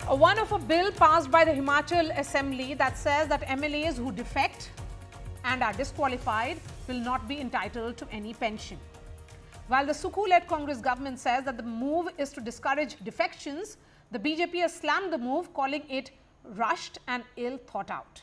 One of a bill passed by the Himachal Assembly that says that MLAs who defect and are disqualified will not be entitled to any pension. While the Sukhu-led Congress government says that the move is to discourage defections, the BJP has slammed the move, calling it rushed and ill thought out.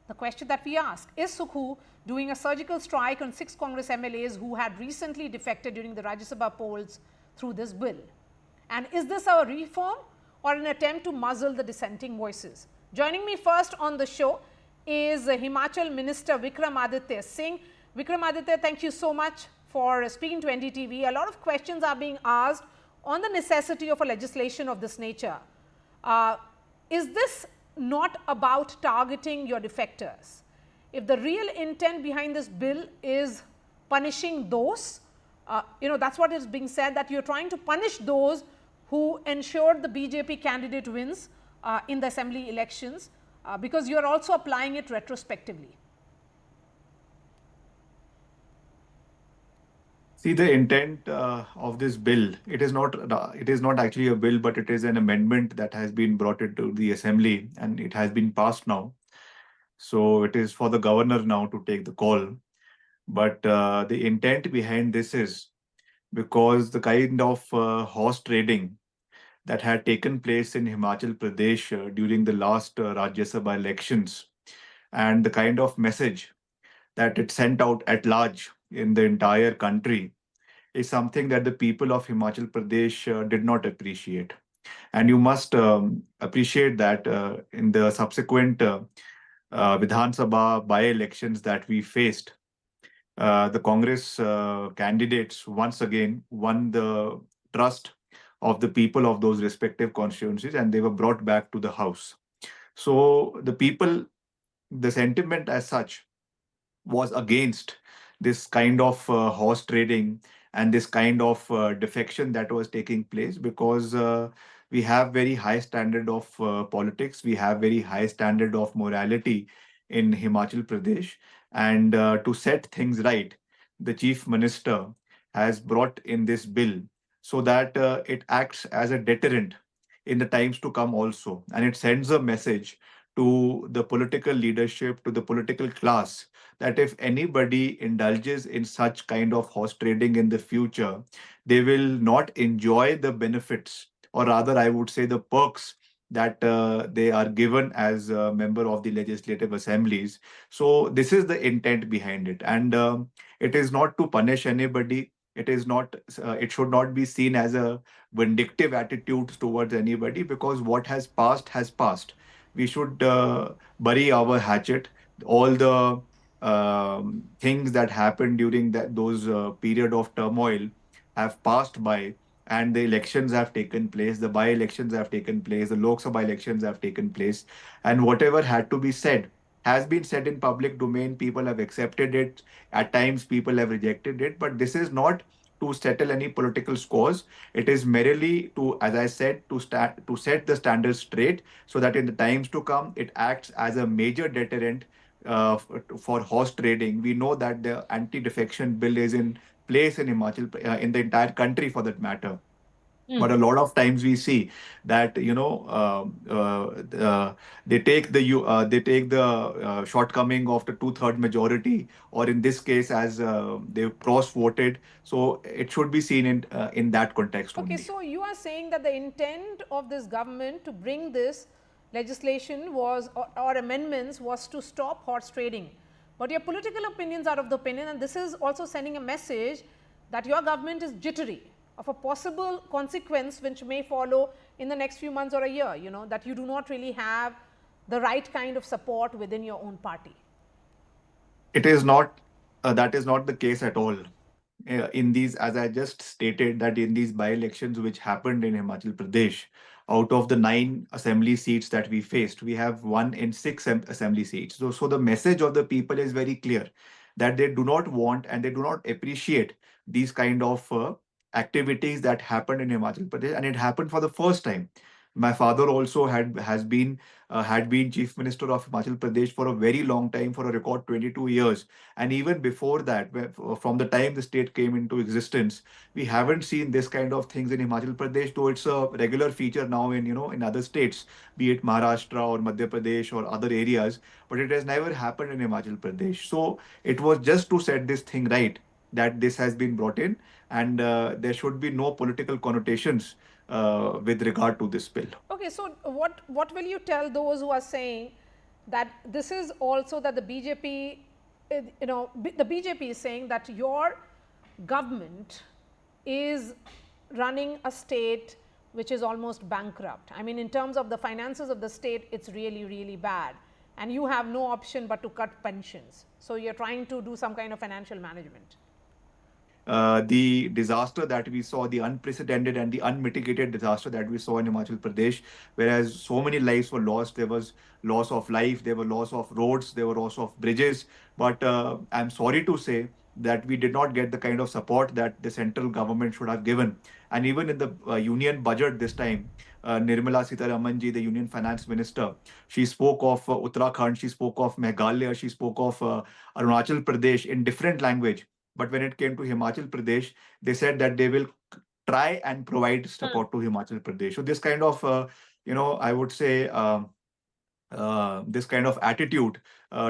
The question that we ask, is Sukhu doing a surgical strike on 6 Congress MLAs who had recently defected during the Rajya Sabha polls through this bill? And is this a reform or an attempt to muzzle the dissenting voices? Joining me first on the show is Himachal Minister Vikramaditya Singh. Vikramaditya, thank you so much for speaking to NDTV. A lot of questions are being asked on the necessity of a legislation of this nature. Is this not about targeting your defectors? If the real intent behind this bill is punishing those, that's what is being said, that you're trying to punish those who ensured the BJP candidate wins in the assembly elections, because you're also applying it retrospectively. See, the intent of this bill, it is not actually a bill, but it is an amendment that has been brought into the assembly and it has been passed now. So it is for the governor now to take the call. But the intent behind this is because the kind of horse trading that had taken place in Himachal Pradesh during the last Rajya Sabha elections, and the kind of message that it sent out at large in the entire country, is something that the people of Himachal Pradesh did not appreciate. And you must appreciate that in the subsequent Vidhan Sabha by-elections that we faced, the Congress candidates once again won the trust of the people of those respective constituencies, and they were brought back to the house. So the people, the sentiment as such was against this kind of horse trading and this kind of defection that was taking place, because we have very high standard of politics, we have very high standard of morality in Himachal Pradesh, and to set things right, the chief minister has brought in this bill so that it acts as a deterrent in the times to come also, and it sends a message to the political leadership, to the political class, that if anybody indulges in such kind of horse trading in the future, they will not enjoy the benefits, or rather, I would say, the perks that they are given as a member of the legislative assemblies. So this is the intent behind it, and it is not to punish anybody. It is not. It should not be seen as a vindictive attitude towards anybody, because what has passed has passed. We should bury our hatchet. All the things that happened during those period of turmoil have passed by, and the elections have taken place, the by-elections have taken place, the Lok Sabha elections have taken place, and whatever had to be said has been said in public domain. People have accepted it. At times, people have rejected it, but this is not to settle any political scores. It is merely to, as I said, to set the standards straight, so that in the times to come, it acts as a major deterrent for horse trading. We know that the anti-defection bill is in place in Himachal, in the entire country for that matter. But a lot of times we see that they take the shortcoming of the 2/3 majority, or in this case, as they cross voted. So it should be seen in that context Okay, only. so you are saying that the intent of this government to bring this legislation was, or amendments, was to stop horse trading. But your political opinions are of the opinion, and this is also sending a message that your government is jittery of a possible consequence which may follow in the next few months or a year, that you do not really have the right kind of support within your own party. It is not, that is not the case at all. In these, as I just stated, that in these by-elections which happened in Himachal Pradesh, out of the 9 assembly seats that we faced, we have won in 6 assembly seats. So the message of the people is very clear, that they do not want and they do not appreciate these kind of activities that happened in Himachal Pradesh, and it happened for the first time. My father also had been Chief Minister of Himachal Pradesh for a very long time, for a record 22 years. And even before that, from the time the state came into existence, we haven't seen this kind of things in Himachal Pradesh, though it's a regular feature now in, in other states, be it Maharashtra or Madhya Pradesh or other areas, but it has never happened in Himachal Pradesh. So it was just to set this thing right that this has been brought in, and there should be no political connotations with regard to this bill. Okay, so what will you tell those who are saying that this is also that the BJP, the BJP is saying that your government is running a state which is almost bankrupt. I mean, in terms of the finances of the state, it's really, really bad. And you have no option but to cut pensions. So you're trying to do some kind of financial management. The disaster that we saw, the unprecedented and the unmitigated disaster that we saw in Himachal Pradesh, whereas so many lives were lost. There was loss of life, there were loss of roads, there were loss of bridges. But I'm sorry to say that we did not get the kind of support that the central government should have given. And even in the union budget this time, Nirmala Sitharaman ji, the union finance minister, she spoke of Uttarakhand, she spoke of Meghalaya, she spoke of Arunachal Pradesh in different language. But when it came to Himachal Pradesh, they said that they will try and provide support to Himachal Pradesh. So this kind of, I would say, this kind of attitude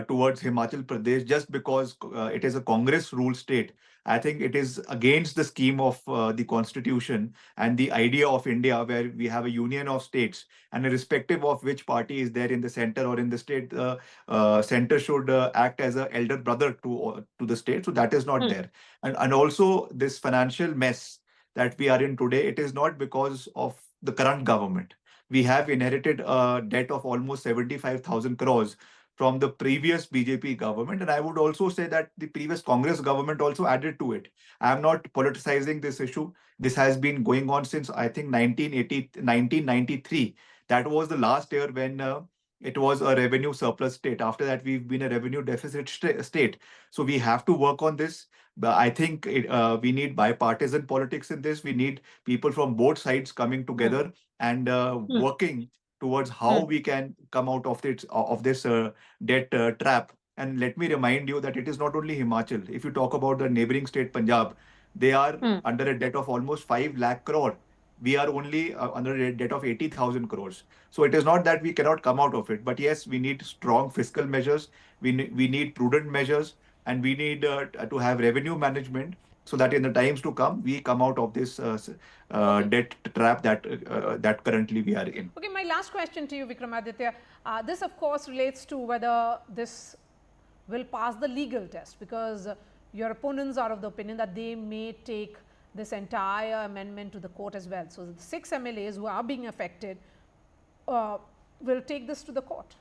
towards Himachal Pradesh, just because it is a Congress ruled state, I think it is against the scheme of the constitution and the idea of India, where we have a union of states, and irrespective of which party is there in the center or in the state, center should act as an elder brother to the state. So that is not there. And also this financial mess that we are in today, it is not because of the current government. We have inherited a debt of almost 75,000 crores from the previous BJP government. And I would also say that the previous Congress government also added to it. I am not politicizing this issue. This has been going on since, I think, 1993. That was the last year when it was a revenue surplus state. After that, we've been a revenue deficit state. So we have to work on this. But I think we need bipartisan politics in this. We need people from both sides coming together and working towards how we can come out of this debt trap. And let me remind you that it is not only Himachal. If you talk about the neighboring state Punjab, they are under a debt of almost 5 lakh crore. We are only under a debt of 80,000 crores. So it is not that we cannot come out of it, but yes, we need strong fiscal measures. We need prudent measures, and we need to have revenue management, so that in the times to come, we come out of this debt trap that currently we are in. Okay, my last question to you, Vikramaditya. This, of course, relates to whether this will pass the legal test, because your opponents are of the opinion that they may take this entire amendment to the court as well. So the 6 MLAs who are being affected will take this to the court.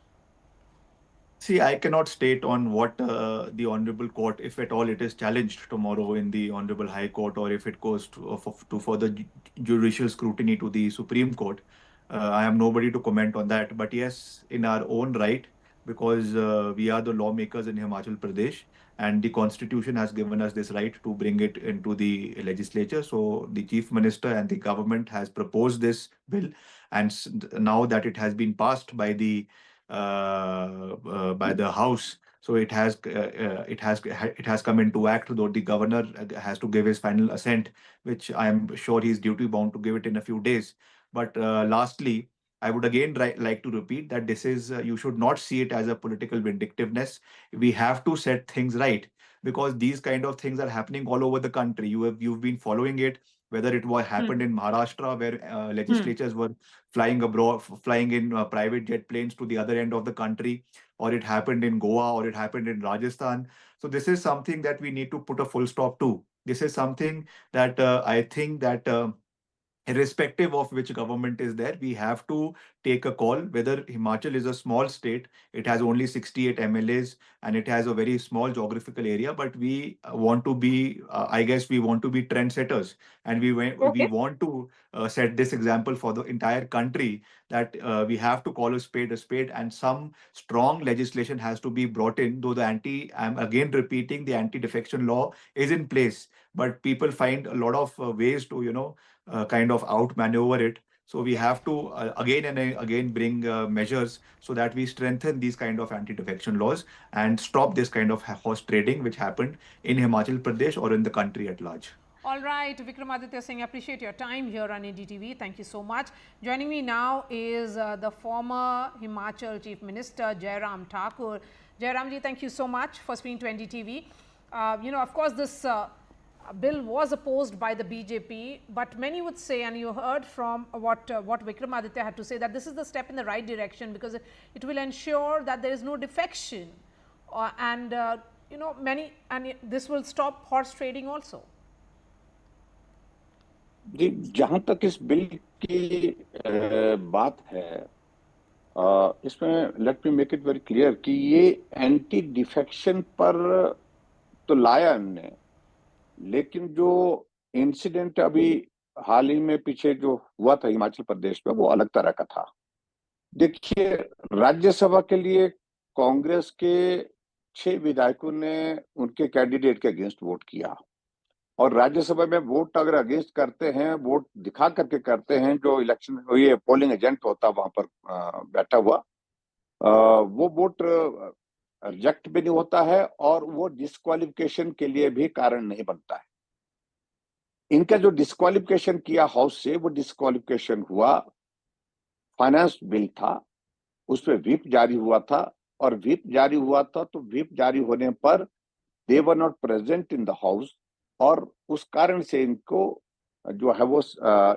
See, I cannot state on what the Honorable Court, if at all it is challenged tomorrow in the Honorable High Court, or if it goes to further judicial scrutiny to the Supreme Court. I am nobody to comment on that. But yes, in our own right, because we are the lawmakers in Himachal Pradesh, and the Constitution has given us this right to bring it into the legislature. So the Chief Minister and the government has proposed this bill, and now that it has been passed by the House. So it has come into act, though the governor has to give his final assent, which I am sure he's duty bound to give it in a few days. But lastly, I would again like to repeat that this is you should not see it as a political vindictiveness. We have to set things right, because these kind of things are happening all over the country. You've been following it, whether it was happened in Maharashtra, where legislatures were flying abroad, flying in private jet planes to the other end of the country, or it happened in Goa, or it happened in Rajasthan. So this is something that we need to put a full stop to. This is something that I think that irrespective of which government is there, we have to take a call. Whether Himachal is a small state, it has only 68 MLAs, and it has a very small geographical area, but we want to be, I guess we want to be trendsetters, and we want to set this example for the entire country, that we have to call a spade, and some strong legislation has to be brought in, though I'm again repeating, the anti-defection law is in place, but people find a lot of ways to, kind of outmaneuver it. So we have to again and again bring measures so that we strengthen these kind of anti-defection laws and stop this kind of horse trading which happened in Himachal Pradesh or in the country at large. All right, Vikramaditya Singh, appreciate your time here on NDTV. Thank you so much. Joining me now is the former Himachal Chief Minister, Jairam Thakur. Jairam ji, thank you so much for speaking to NDTV. Of course, this bill was opposed by the BJP, but many would say, and you heard from what Vikramaditya had to say, that this is the step in the right direction because it will ensure that there is no defection, and this will stop horse trading also. जी, जहां तक इस bill की बात है, इसमें let me make it very clear कि ये anti defection पर तो लाया हमने, लेकिन जो इंसिडेंट अभी हाल ही में पीछे जो हुआ था हिमाचल प्रदेश में, वो अलग तरह का था। देखिए, राज्यसभा के लिए कांग्रेस के 6 विधायकों ने उनके कैंडिडेट के अगेंस्ट वोट किया, और राज्यसभा में वोट अगर अगेंस्ट करते हैं, वोट दिखा करके करते हैं, जो इलेक्शन ये पोलिंग एजेंट होता वहां पर बैठा हुआ, वो वोट रिजेक्ट भी नहीं होता है और वो डिस्क्वालिफिकेशन के लिए भी कारण नहीं बनता है। इनका जो डिस्क्वालिफिकेशन किया हाउस से, वो डिस्क्वालिफिकेशन हुआ फाइनेंस बिल था, उसमें व्हिप जारी हुआ था, और व्हिप जारी हुआ था तो व्हिप जारी होने पर they were not present in the house, और उस कारण से इनको जो है वो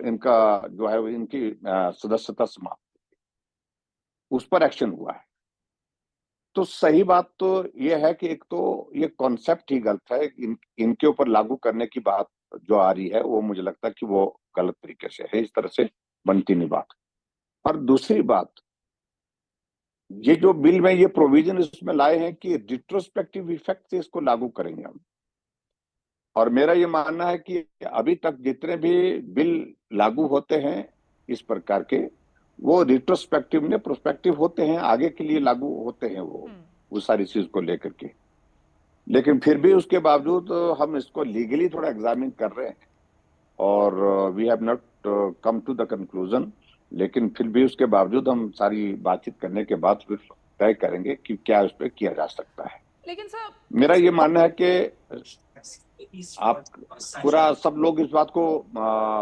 इनका जो है इनकी सदस्यता समाप्त, उस पर एक्शन हुआ है। तो सही बात तो ये है कि एक तो ये कॉन्सेप्ट ही गलत है, इनके ऊपर लागू करने की बात जो आ रही है, वो मुझे लगता है कि वो गलत तरीके से है, इस तरह से बनती नहीं बात। और दूसरी बात, ये जो बिल में ये प्रोविजन इसमें लाए हैं कि रिट्रोस्पेक्टिव इफेक्ट से इसको लागू करेंगे हम, और मेरा ये मानना है कि अभी तक जितने भी बिल लागू होते हैं इस प्रकार के, वो रिट्रोस्पेक्टिव ने प्रोस्पेक्टिव होते हैं, आगे के लिए लागू होते हैं वो सारी चीज को लेकर के। लेकिन फिर भी उसके बावजूद हम इसको लीगली थोड़ा एग्जामिन कर रहे हैं, और we have not come to the conclusion, लेकिन फिर भी उसके बावजूद हम सारी बातचीत करने के बाद फिर तय करेंगे कि क्या उस पर किया जा सकता है। लेकिन सर, मेरा ये मानना है कि आप पूरा सब लोग इस बात को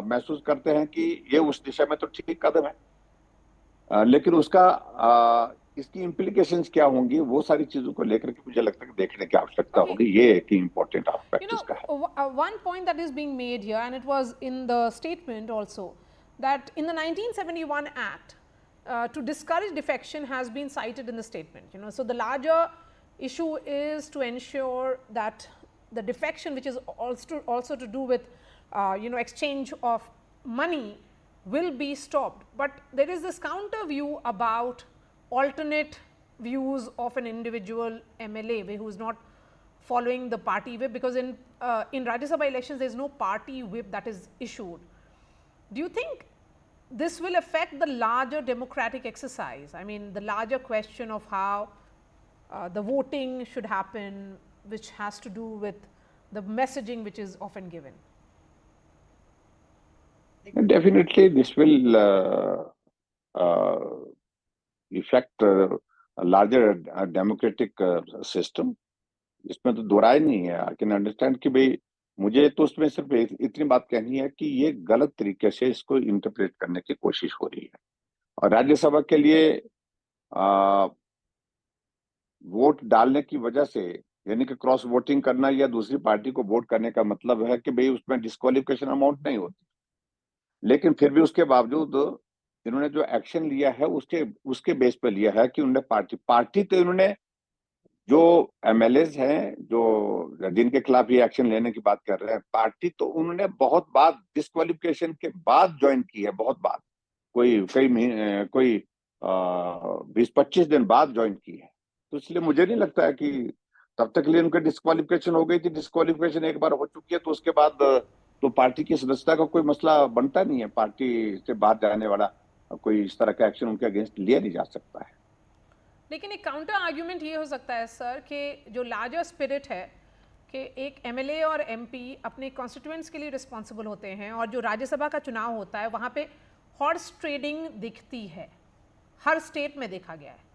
महसूस करते हैं कि ये उस दिशा में तो ठीक कदम है, लेकिन उसका इसकी इम्प्लीकेशंस क्या होंगी, वो सारी चीजों को लेकर के मुझे लगता है कि देखने की आवश्यकता होगी। ये एक इम्पोर्टेंट एस्पेक्ट इसका है। One point that is being made here, and it was in the statement also, that in the 1971 Act, to discourage defection has been cited in the statement. So the larger issue is to ensure that the defection, which is also to do with exchange of money, will be stopped. But there is this counter view about alternate views of an individual MLA who is not following the party whip, because in Rajya Sabha elections there is no party whip that is issued. Do you think this will affect the larger democratic exercise? I mean, the larger question of how the voting should happen, which has to do with the messaging which is often given. Definitely, this will affect a larger democratic system. इसमें तो दो राय नहीं है। I can understand कि भाई, मुझे तो उसमें सिर्फ इतनी बात कहनी है कि ये गलत तरीके से इसको इंटरप्रेट करने की कोशिश हो रही है, और राज्यसभा के लिए वोट डालने की वजह से, यानी कि क्रॉस वोटिंग करना या दूसरी पार्टी को वोट करने का मतलब है कि भाई उसमें डिस्क्वालिफिकेशन अमाउंट नहीं होती, लेकिन फिर भी उसके बावजूद इन्होंने जो एक्शन लिया है उसके बेस पे लिया है कि उन्होंने पार्टी तो इन्होंने जो एमएलएज हैं जो जिनके खिलाफ ये एक्शन लेने की बात कर रहे हैं, पार्टी तो उन्होंने बहुत बाद डिस्क्वालिफिकेशन के बाद ज्वाइन की है, बहुत बाद, कोई 20-25 दिन बाद ज्वाइन की है। तो इसलिए मुझे नहीं लगता है कि तब तक के लिए उनका डिस्क्वालिफिकेशन हो गई थी। डिस्क्वालिफिकेशन एक बार हो चुकी है तो उसके बाद तो पार्टी की सदस्यता का कोई मसला बनता नहीं है, पार्टी से बाहर जाने वाला कोई इस तरह का एक्शन उनके अगेंस्ट लिया नहीं जा सकता है। लेकिन एक काउंटर आर्ग्यूमेंट ये हो सकता है सर कि जो लार्जर स्पिरिट है कि एक एमएलए और एमपी अपने कॉन्स्टिट्यूएंट्स के लिए रिस्पॉन्सिबल होते हैं, और जो राज्यसभा का चुनाव होता है वहाँ पे हॉर्स ट्रेडिंग दिखती है, हर स्टेट में देखा गया है।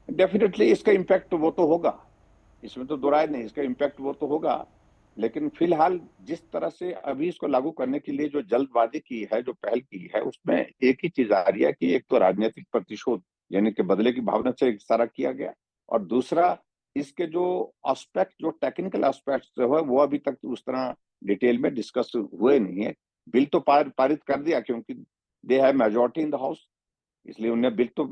डेफिनेटली इसका इम्पैक्ट वो तो होगा, इसमें तो दो राय नहीं, इसका इम्पैक्ट वो तो होगा। लेकिन फिलहाल जिस तरह से अभी इसको लागू करने के लिए जो जल्दबाजी की है, जो पहल की है, उसमें एक ही चीज आ रही है कि एक तो राजनीतिक प्रतिशोध यानी कि बदले की भावना से इशारा किया गया, और दूसरा इसके जो एस्पेक्ट, जो टेक्निकल एस्पेक्ट जो है वो अभी तक उस तरह डिटेल में डिस्कस हुए नहीं है। बिल तो पारित कर दिया क्योंकि they have majority in the house, इसलिए उन्हें बिल तो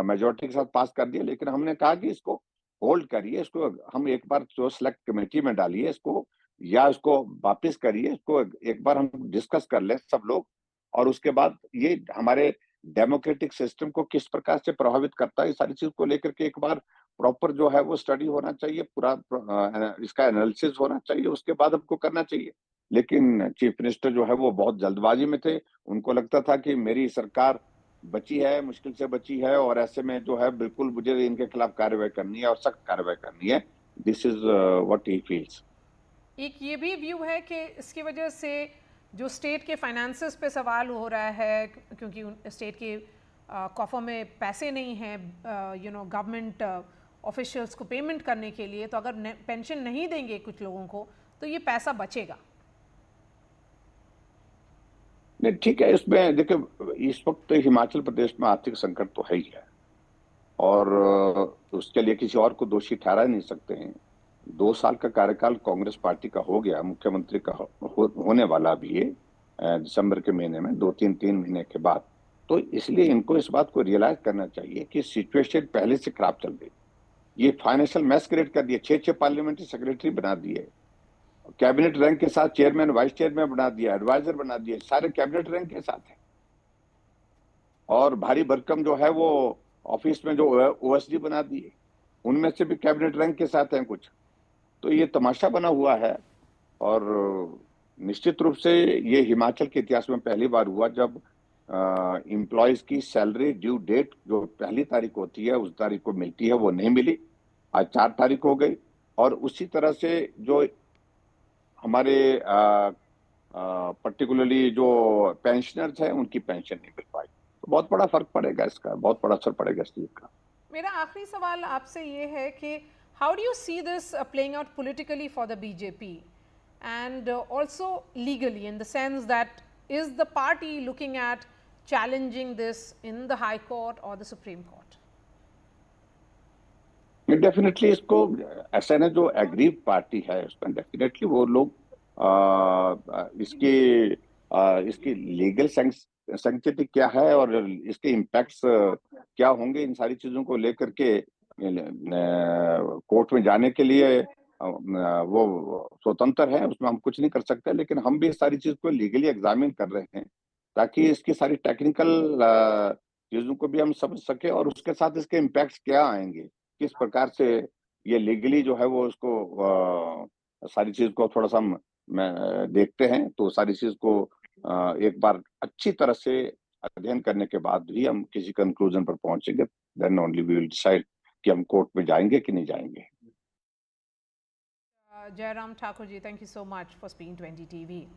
मेजोरिटी के साथ पास कर दिया। लेकिन हमने कहा कि इसको होल्ड करिए, इसको हम एक बार जो सेलेक्ट कमेटी में डालिए इसको, या इसको वापस करिए, इसको एक बार हम डिस्कस कर लें सब लोग, और उसके बाद ये हमारे डेमोक्रेटिक सिस्टम को किस प्रकार से प्रभावित करता है, इस सारी चीज को लेकर के एक बार प्रॉपर जो है वो स्टडी होना चाहिए, पूरा इसका एनालिसिस होना चाहिए, उसके बाद हमको करना चाहिए। लेकिन चीफ मिनिस्टर जो है वो बहुत जल्दबाजी में थे, उनको लगता था कि मेरी सरकार बची है, मुश्किल से बची है, और ऐसे में जो है बिल्कुल मुझे इनके खिलाफ कार्रवाई करनी है और सख्त कार्रवाई करनी है। This is what he feels. एक ये भी व्यू है कि इसकी वजह से जो स्टेट के फाइनेंसेस पे सवाल हो रहा है, क्योंकि स्टेट के कॉफर में पैसे नहीं हैं गवर्नमेंट ऑफिशियल्स को पेमेंट करने के लिए, तो अगर पेंशन नहीं देंगे कुछ लोगों को तो ये पैसा बचेगा। नहीं ठीक है, इसमें देखिए इस वक्त हिमाचल प्रदेश में आर्थिक संकट तो है ही है, और उसके लिए किसी और को दोषी ठहरा नहीं सकते हैं। 2 साल का कार्यकाल कांग्रेस पार्टी का हो गया, मुख्यमंत्री का होने वाला भी है दिसंबर के महीने में, 2-3 महीने के बाद। तो इसलिए इनको इस बात को रियलाइज करना चाहिए कि सिचुएशन पहले से खराब चल रही। ये फाइनेंशियल मैस क्रिएट कर दिए, 6 पार्लियामेंट्री सेक्रेटरी बना दिए, कैबिनेट रैंक के साथ चेयरमैन वाइस चेयरमैन बना दिया, एडवाइजर बना दिए, सारे कैबिनेट रैंक के साथ है। और भारी भरकम जो है वो ऑफिस में जो ओएसडी बना दिए, उनमें से भी कैबिनेट रैंक के साथ हैं कुछ। तो ये तमाशा बना हुआ है, और निश्चित रूप से ये हिमाचल के इतिहास में पहली बार हुआ जब एम्प्लॉयज की सैलरी ड्यू डेट जो 1 तारीख होती है उस तारीख को मिलती है, वो नहीं मिली। आज 4 तारीख हो गई, और उसी तरह से जो हमारे पर्टिकुलरली जो पेंशनर्स हैं उनकी पेंशन नहीं मिल पाई। तो बहुत बड़ा फर्क पड़ेगा, इसका बहुत बड़ा असर पड़ेगा इस चीज का। मेरा आखिरी सवाल आपसे ये है कि how do you see this playing out politically for the BJP and also legally, in the sense that is the party looking at challenging this in the high court और द सुप्रीम कोर्ट? डेफिनेटली इसको ऐसा ना, जो aggrieve party है उसमें definitely वो लोग इसकी लीगल सेंसिटिविटी क्या है और इसके इम्पैक्ट्स क्या होंगे, इन सारी चीजों को लेकर के कोर्ट में जाने के लिए वो स्वतंत्र है, उसमें हम कुछ नहीं कर सकते। लेकिन हम भी इस सारी चीज को लीगली एग्जामिन कर रहे हैं ताकि इसकी सारी टेक्निकल चीजों को भी हम समझ सके, और उसके साथ इसके इम्पैक्ट्स क्या आएंगे, किस प्रकार से ये लीगली जो है वो उसको सारी चीज को थोड़ा सा हम देखते हैं। तो सारी चीज को एक बार अच्छी तरह से अध्ययन करने के बाद ही हम किसी कंक्लूजन पर पहुंचेंगे, then only we will decide कि हम कोर्ट में जाएंगे कि नहीं जाएंगे। Jairam Thakur ji, thank you so much for speaking to NDTV.